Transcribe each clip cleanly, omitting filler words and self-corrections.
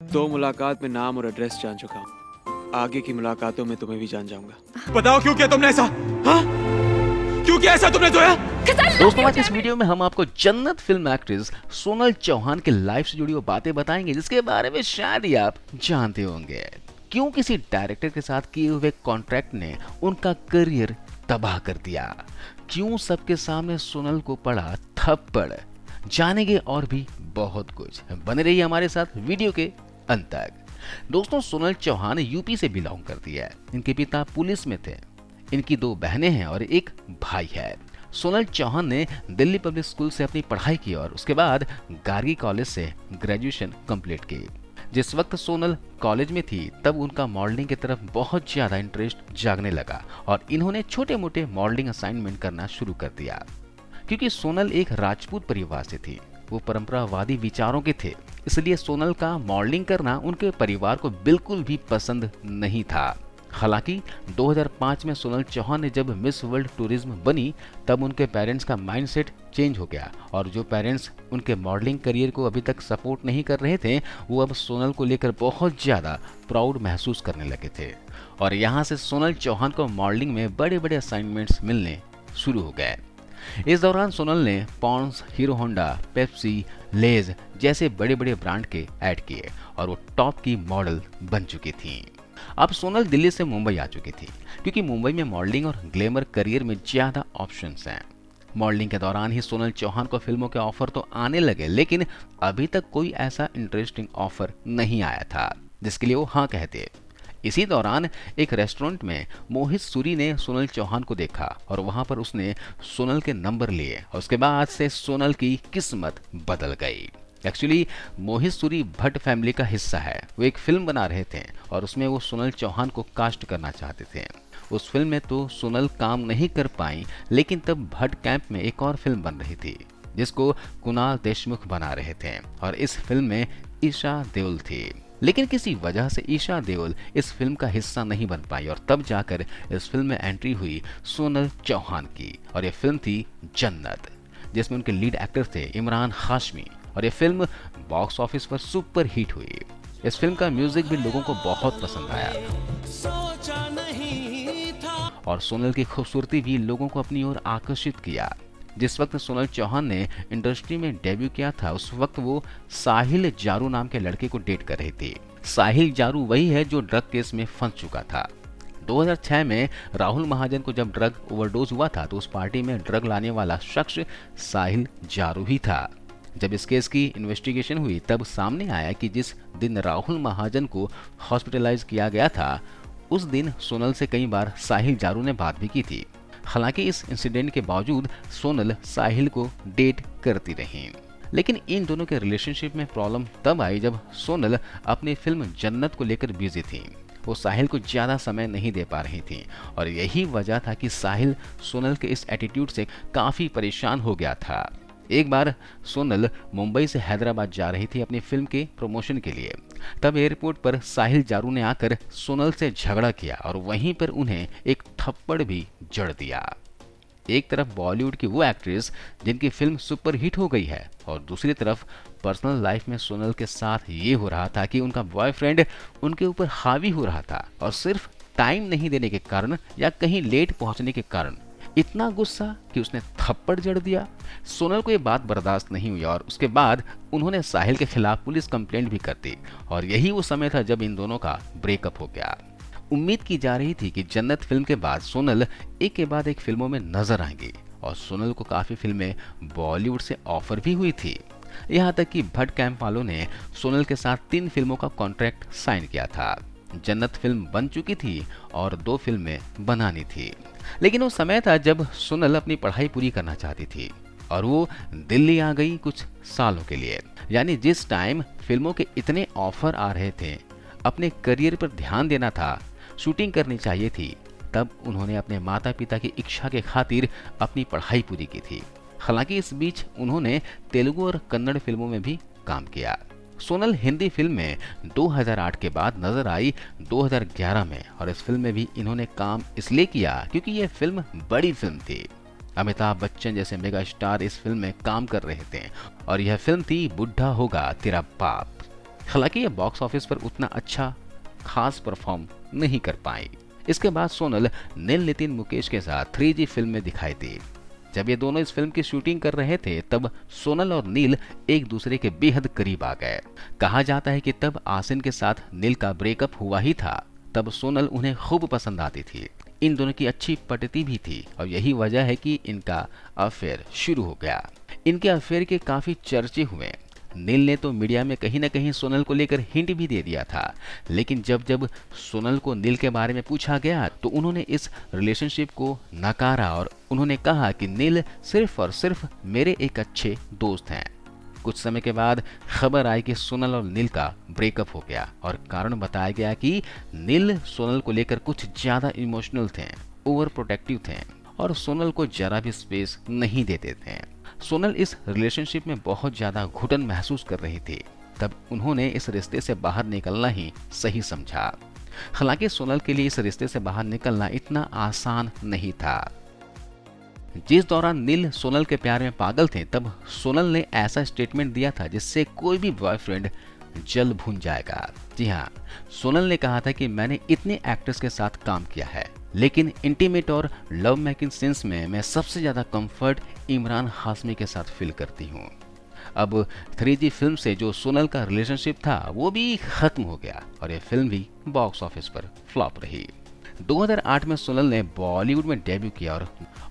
दो मुलाकात में नाम और एड्रेस जान चुका हूँ। आगे की मुलाकातों में तुम्हें भी जान जाऊंगा। बताओ क्यों किया तुमने ऐसा? हाँ? क्यों किया ऐसा तुमने जोया? दोस्तों आज इस वीडियो में हम आपको जन्नत फिल्म एक्ट्रेस सोनल चौहान के लाइफ से जुड़ी वो बातें बताएंगे जिसके बारे में शायद ही आप जानते होंगे। क्यों किसी डायरेक्टर के साथ किए हुए कॉन्ट्रैक्ट ने उनका करियर तबाह कर दिया, क्यों सबके सामने सोनल को पड़ा थप्पड़, जानेंगे और भी बहुत कुछ। बने रहिए हमारे साथ वीडियो के अंत तक। दोस्तों सोनल चौहान यूपी से बिलोंग करती है। इनके पिता पुलिस में थे। इनकी दो बहनें हैं और एक भाई है। सोनल चौहान ने दिल्ली पब्लिक स्कूल से अपनी पढ़ाई की और उसके बाद गार्गी कॉलेज से ग्रेजुएशन कंप्लीट की। जिस वक्त सोनल कॉलेज में थी तब उनका मॉडलिंग की तरफ बहुत ज्यादा इंटरेस्ट जागने लगा और इन्होंने छोटे मोटे मॉडलिंग असाइनमेंट करना शुरू कर दिया। क्योंकि सोनल एक राजपूत परिवार से थी, वो परंपरावादी विचारों के थे, इसलिए सोनल का मॉडलिंग करना उनके परिवार को बिल्कुल भी पसंद नहीं था। हालांकि 2005 में सोनल चौहान ने जब मिस वर्ल्ड टूरिज्म बनी तब उनके पेरेंट्स का माइंडसेट चेंज हो गया और जो पेरेंट्स उनके मॉडलिंग करियर को अभी तक सपोर्ट नहीं कर रहे थे वो अब सोनल को लेकर बहुत ज़्यादा प्राउड महसूस करने लगे थे और यहाँ से सोनल चौहान को मॉडलिंग में बड़े बड़े असाइनमेंट्स मिलने शुरू हो गए। इस दौरान सोनल ने पॉन्ड्स, हीरो होंडा, पेप्सी, लेज जैसे बड़े बड़े ब्रांड के ऐड किए और वो टॉप की मॉडल बन चुकी थी। अब सोनल दिल्ली से मुंबई आ चुकी थी क्योंकि मुंबई में मॉडलिंग और ग्लैमर करियर में ज्यादा ऑप्शंस हैं। मॉडलिंग के दौरान ही सोनल चौहान को फिल्मों के ऑफर तो आने लगे लेकिन अभी तक कोई ऐसा इंटरेस्टिंग ऑफर नहीं आया था जिसके लिए वो हाँ कहते। इसी दौरान एक रेस्टोरेंट में मोहित सूरी ने सोनल चौहान को देखा और वहां पर उसने सोनल के नंबर लिए और उसके बाद से सोनल की किस्मत बदल गई। एक्चुअली मोहित सूरी भट्ट फैमिली का हिस्सा है। वो एक फिल्म बना रहे थे और उसमें वो सोनल चौहान को कास्ट करना चाहते थे। उस फिल्म में तो सोनल काम नहीं कर पाई लेकिन तब भट्ट कैंप में एक और फिल्म बन रही थी जिसको कुणाल देशमुख बना रहे थे और इस फिल्म में ईशा देओल थी। लेकिन किसी वजह से ईशा देओल इस फिल्म का हिस्सा नहीं बन पाई और तब जाकर इस फिल्म में एंट्री हुई सोनल चौहान की और ये फिल्म थी जन्नत जिसमें उनके लीड एक्टर थे इमरान हाशमी और ये फिल्म बॉक्स ऑफिस पर सुपर हिट हुई। इस फिल्म का म्यूजिक भी लोगों को बहुत पसंद आया और सोनल की खूबसूरती भी लोगों को अपनी ओर आकर्षित किया। जिस वक्त सोनल चौहान ने इंडस्ट्री में डेब्यू किया था उस वक्त वो साहिल जारू नाम के लड़के को डेट कर रही थी। साहिल जारू वही है जो ड्रग केस में फंस चुका था। 2006 में राहुल महाजन को जब ड्रग ओवरडोज हुआ था तो उस पार्टी में ड्रग लाने वाला शख्स साहिल जारू ही था। जब इस केस की इन्वेस्टिगेशन हुई तब सामने आया कि जिस दिन राहुल महाजन को हॉस्पिटलाइज किया गया था उस दिन सोनल से कई बार साहिल जारू ने बात भी की थी। हालांकि इस इंसिडेंट के बावजूद सोनल साहिल को डेट करती रही लेकिन इन दोनों के रिलेशनशिप में प्रॉब्लम तब आई जब सोनल अपनी फिल्म जन्नत को लेकर बिजी थी। वो साहिल को ज़्यादा समय नहीं दे पा रही थी और यही वजह था कि साहिल सोनल के इस एटीट्यूड से काफ़ी परेशान हो गया था। एक बार सोनल मुंबई से हैदराबाद जा रही थी अपनी फिल्म के प्रमोशन के लिए। तब एयरपोर्ट पर साहिल जारू ने आकर सोनल से झगड़ा किया और वहीं पर उन्हें एक थप्पड़ भी जड़ दिया। एक तरफ बॉलीवुड की वो एक्ट्रेस जिनकी फिल्म सुपर हिट हो गई है और दूसरी तरफ पर्सनल लाइफ में सोनल के साथ ये हो रहा था कि उनका बॉयफ्रेंड उनके ऊपर हावी हो रहा था और सिर्फ टाइम नहीं देने के कारण या कहीं लेट पहुंचने के कारण इतना गुस्सा कि उसने थप्पड़ जड़ दिया। सोनल को ये बात बर्दाश्त नहीं हुई और उसके बाद उन्होंने साहिल के खिलाफ पुलिस कंप्लेंट भी कर दी और यही वो समय था जब इन दोनों का ब्रेकअप हो गया। उम्मीद की जा रही थी कि जन्नत फिल्म के बाद सोनल एक के बाद एक फिल्मों में नजर आएंगी और सोनल को काफी फिल्में बॉलीवुड से ऑफर भी हुई थी। यहाँ तक कि भट्ट कैंप वालों ने सोनल के साथ 3 फिल्मों का कॉन्ट्रैक्ट साइन किया था। जन्नत फिल्म बन चुकी थी और 2 फिल्में बनानी थी लेकिन वो समय था जब सोनल अपनी पढ़ाई पूरी करना चाहती थी और वो दिल्ली आ गई कुछ सालों के लिए। यानी जिस टाइम फिल्मों के इतने ऑफर आ रहे थे, अपने करियर पर ध्यान देना था, शूटिंग करनी चाहिए थी, तब उन्होंने अपने माता पिता की इच्छा के खातिर अपनी पढ़ाई पूरी की थी। हालांकि इस बीच उन्होंने तेलुगु और कन्नड़ फिल्मों में भी काम किया। सोनल हिंदी फिल्म में 2008 के बाद नजर आई 2011 में और इस फिल्म में भी इन्होंने काम इसलिए किया क्योंकि यह फिल्म बड़ी फिल्म थी। अमिताभ बच्चन जैसे मेगा स्टार इस फिल्म में काम कर रहे थे और यह फिल्म थी बुढ़ा होगा तेरा बाप। हालांकि ये बॉक्स ऑफिस पर उतना अच्छा खास परफॉर्म नहीं कर पाई। इसके बाद सोनल नील नितिन मुकेश के साथ 3G फिल्म में दिखाई दी। जब ये दोनों इस फिल्म की शूटिंग कर रहे थे तब सोनल और नील एक दूसरे के बेहद करीब आ गए। कहा जाता है कि तब आसिन के साथ नील का ब्रेकअप हुआ ही था। तब सोनल उन्हें खूब पसंद आती थी। इन दोनों की अच्छी पटती भी थी और यही वजह है कि इनका अफेयर शुरू हो गया। इनके अफेयर के काफी चर्चे हुए। नील ने तो मीडिया में कहीं ना कहीं सोनल को लेकर हिंट भी दे दिया था, लेकिन जब जब सोनल को नील के बारे में पूछा गया तो उन्होंने इस रिलेशनशिप को नकारा और उन्होंने कहा कि नील सिर्फ और सिर्फ मेरे एक अच्छे दोस्त हैं। कुछ समय के बाद खबर आई कि सोनल और नील का ब्रेकअप हो गया और कारण बताया गया कि नील सोनल को लेकर कुछ ज्यादा इमोशनल थे, ओवर प्रोटेक्टिव थे और सोनल को जरा भी स्पेस नहीं देते थे। सोनल इस रिलेशनशिप में बहुत ज्यादा घुटन महसूस कर रही थी। तब उन्होंने इस रिश्ते से बाहर निकलना ही सही समझा। हालांकि सोनल के लिए इस रिश्ते से बाहर निकलना इतना आसान नहीं था। जिस दौरान नील सोनल के प्यार में पागल थे तब सोनल ने ऐसा स्टेटमेंट दिया था जिससे कोई भी बॉयफ्रेंड जल भून जाएगा। जी हाँ, सोनल ने कहा था कि मैंने इतने एक्टर्स के साथ काम किया है, लेकिन इंटीमेट और लव मेकिंग सीन्स में मैं सबसे ज्यादा कंफर्ट इमरान हाशमी के साथ फील करती हूँ। अब 3G फिल्म से जो सोनल का रिलेशनशिप था वो भी खत्म हो गया और ये फिल्म भी बॉक्स ऑफिस पर फ्लॉप रही। 2008 में सोनल ने बॉलीवुड में डेब्यू किया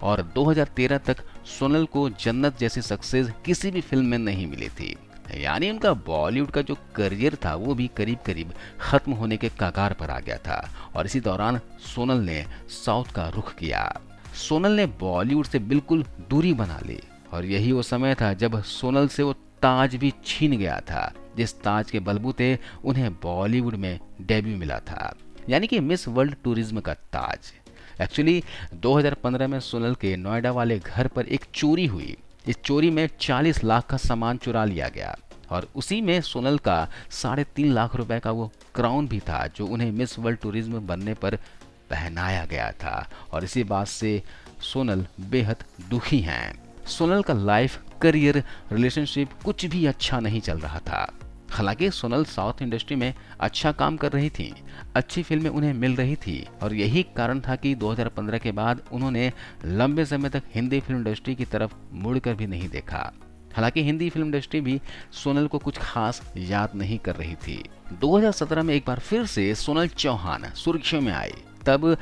और 2013 तक सोनल को जन्नत जैसी सक्सेस किसी भी फिल्म में नहीं मिली थी। यानी उनका बॉलीवुड का जो करियर था वो भी करीब करीब खत्म होने के कगार पर आ गया था और इसी दौरान सोनल ने साउथ का रुख किया। सोनल ने बॉलीवुड से बिल्कुल दूरी बना ली और यही वो समय था जब सोनल से वो ताज भी छीन गया था जिस ताज के बलबूते उन्हें बॉलीवुड में डेब्यू मिला था, यानी कि मिस वर्ल्ड टूरिज्म का ताज। एक्चुअली 2015 में सोनल के नोएडा वाले घर पर एक चोरी हुई। इस चोरी में 40 लाख का सामान चुरा लिया गया और उसी में सोनल का 3.5 लाख रुपए का वो क्राउन भी था जो उन्हें मिस वर्ल्ड टूरिज्म बनने पर पहनाया गया था और इसी बात से सोनल बेहद दुखी हैं। सोनल का लाइफ, करियर, रिलेशनशिप कुछ भी अच्छा नहीं चल रहा था। हालांकि सोनल साउथ इंडस्ट्री में अच्छा काम कर रही थी, अच्छी फिल्में उन्हें मिल रही थी और यही कारण था कि 2015 के बाद उन्होंने लंबे समय तक हिंदी फिल्म इंडस्ट्री की तरफ मुड़कर भी नहीं देखा। हालांकि हिंदी फिल्म इंडस्ट्री भी सोनल को कुछ खास याद नहीं कर रही थी। 2017 में एक बार फिर से सोनल चौहान सुर्खियों में आई, तब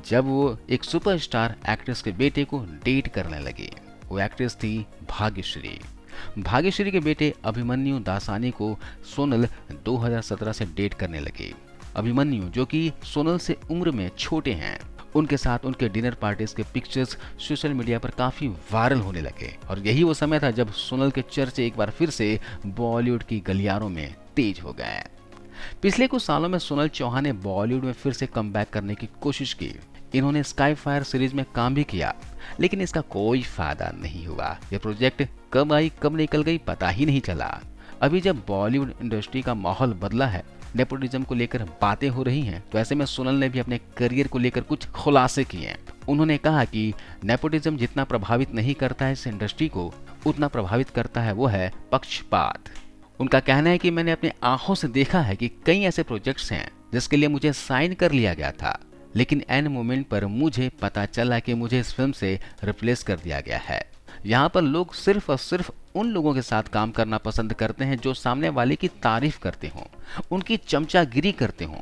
जब वो एक सुपरस्टार एक्ट्रेस के बेटे को डेट करने लगी। वो एक्ट्रेस थी भाग्यश्री। भाग्यश्री के बेटे अभिमन्यु दासानी को सोनल 2017 से डेट करने लगी। अभिमन्यु जो कि सोनल से उम्र में छोटे हैं, उनके साथ उनके डिनर पार्टीज के पिक्चर्स सोशल मीडिया पर काफी वायरल होने लगे और यही वो समय था जब सोनल के चर्चे एक बार फिर से बॉलीवुड की गलियारों में तेज हो गए। पिछले कुछ सालों में सोनल चौहान ने बॉलीवुड में फिर से कमबैक करने की कोशिश की। इन्होंने स्काई फायर सीरीज में काम भी किया, लेकिन इसका कोई फायदा नहीं हुआ। ये प्रोजेक्ट कब आई कब निकल गई पता ही नहीं चला। अभी जब बॉलीवुड इंडस्ट्री का माहौल बदला है, नेपोटिज्म को लेकर बातें हो रही हैं, तो ऐसे में सोनल ने भी अपने करियर को लेकर कुछ खुलासे किए। उन्होंने कहा कि नेपोटिज्म जितना प्रभावित नहीं करता है इस इंडस्ट्री को, उतना प्रभावित करता है वो है पक्षपात। उनका कहना है कि मैंने अपने आंखों से देखा है कि कई ऐसे प्रोजेक्ट्स हैं जिसके लिए मुझे साइन कर लिया गया था, लेकिन एन मोमेंट पर मुझे पता चला कि मुझे इस फिल्म से रिप्लेस कर दिया गया है। यहाँ पर लोग सिर्फ और सिर्फ उन लोगों के साथ काम करना पसंद करते हैं जो सामने वाले की तारीफ करते हों, उनकी चमचागिरी करते हों,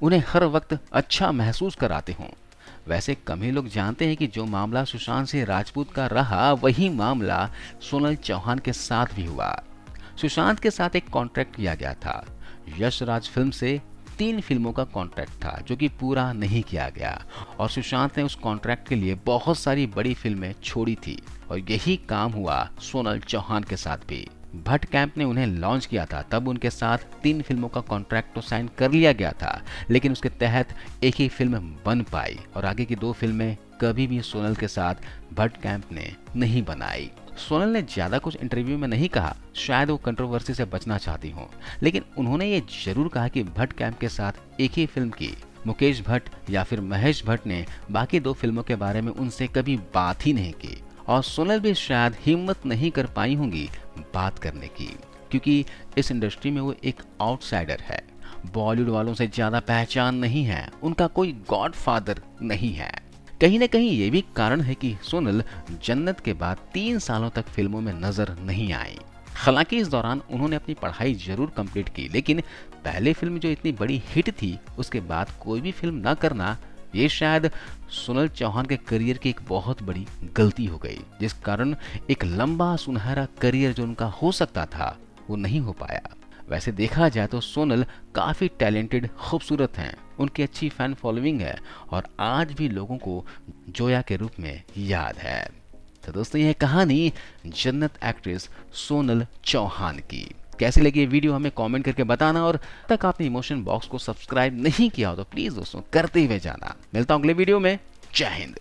उन्हें हर वक्त अच्छा महसूस कराते हों। वैसे कम ही लोग जानते हैं कि जो मामला सुशांत सिंह राजपूत का रहा, वही मामला सोनल चौहान के साथ भी हुआ। सुशांत के साथ एक कॉन्ट्रैक्ट किया गया था। यश राज फिल्म से 3 फिल्मों का कॉन्ट्रैक्ट था जो कि पूरा नहीं किया गया और सुशांत ने उस कॉन्ट्रैक्ट के लिए बहुत सारी बड़ी फिल्में छोड़ी थी और यही काम हुआ सोनल चौहान के साथ भी। भट्ट कैंप ने उन्हें लॉन्च किया था, तब उनके साथ 3 फिल्मों का कॉन्ट्रैक्ट तो साइन कर लिया गया था, लेकिन उसके तहत एक ही फिल्म बन पाई और आगे की 2 फिल्में कभी भी सोनल के साथ भट्ट कैंप ने नहीं बनाई। सोनल ने ज्यादा कुछ इंटरव्यू में नहीं कहा, शायद वो कंट्रोवर्सी से बचना चाहती हो, लेकिन उन्होंने ये जरूर कहा कि भट्ट कैंप के साथ एक ही फिल्म की। मुकेश भट्ट या फिर महेश भट्ट ने बाकी 2 फिल्मों के बारे में उनसे कभी बात ही नहीं की और सोनल भी शायद हिम्मत नहीं कर पाई होंगी बात करने की। क्योंकि इस इंडस्ट्री में वो एक आउटसाइडर है। बॉलीवुड वालों से ज़्यादा पहचान नहीं है, उनका कोई गॉडफादर नहीं है। कहीं ना कहीं ये भी कारण है कि सोनल जन्नत के बाद 3 सालों तक फिल्मों में नजर नहीं आई। हालांकि इस दौरान उन्होंने अपनी पढ़ाई जरूर कंप्लीट की, लेकिन पहले फिल्म जो इतनी बड़ी हिट थी उसके बाद कोई भी फिल्म न करना, ये शायद सोनल चौहान के करियर की एक बहुत बड़ी गलती हो गई, जिस कारण एक लंबा सुनहरा करियर जो उनका हो सकता था वो नहीं हो पाया। वैसे देखा जाए तो सोनल काफ़ी टैलेंटेड, खूबसूरत हैं, उनकी अच्छी फैन फॉलोइंग है और आज भी लोगों को जोया के रूप में याद है। तो दोस्तों ये कहानी जन्नत एक्ट्रेस सोनल चौहान की। कैसी लगी ये वीडियो हमें कमेंट करके बताना, और तक आपने इमोशन बॉक्स को सब्सक्राइब नहीं किया हो तो प्लीज़ दोस्तों करते हुए जाना। मिलता हूँ अगले वीडियो में। जय हिंद।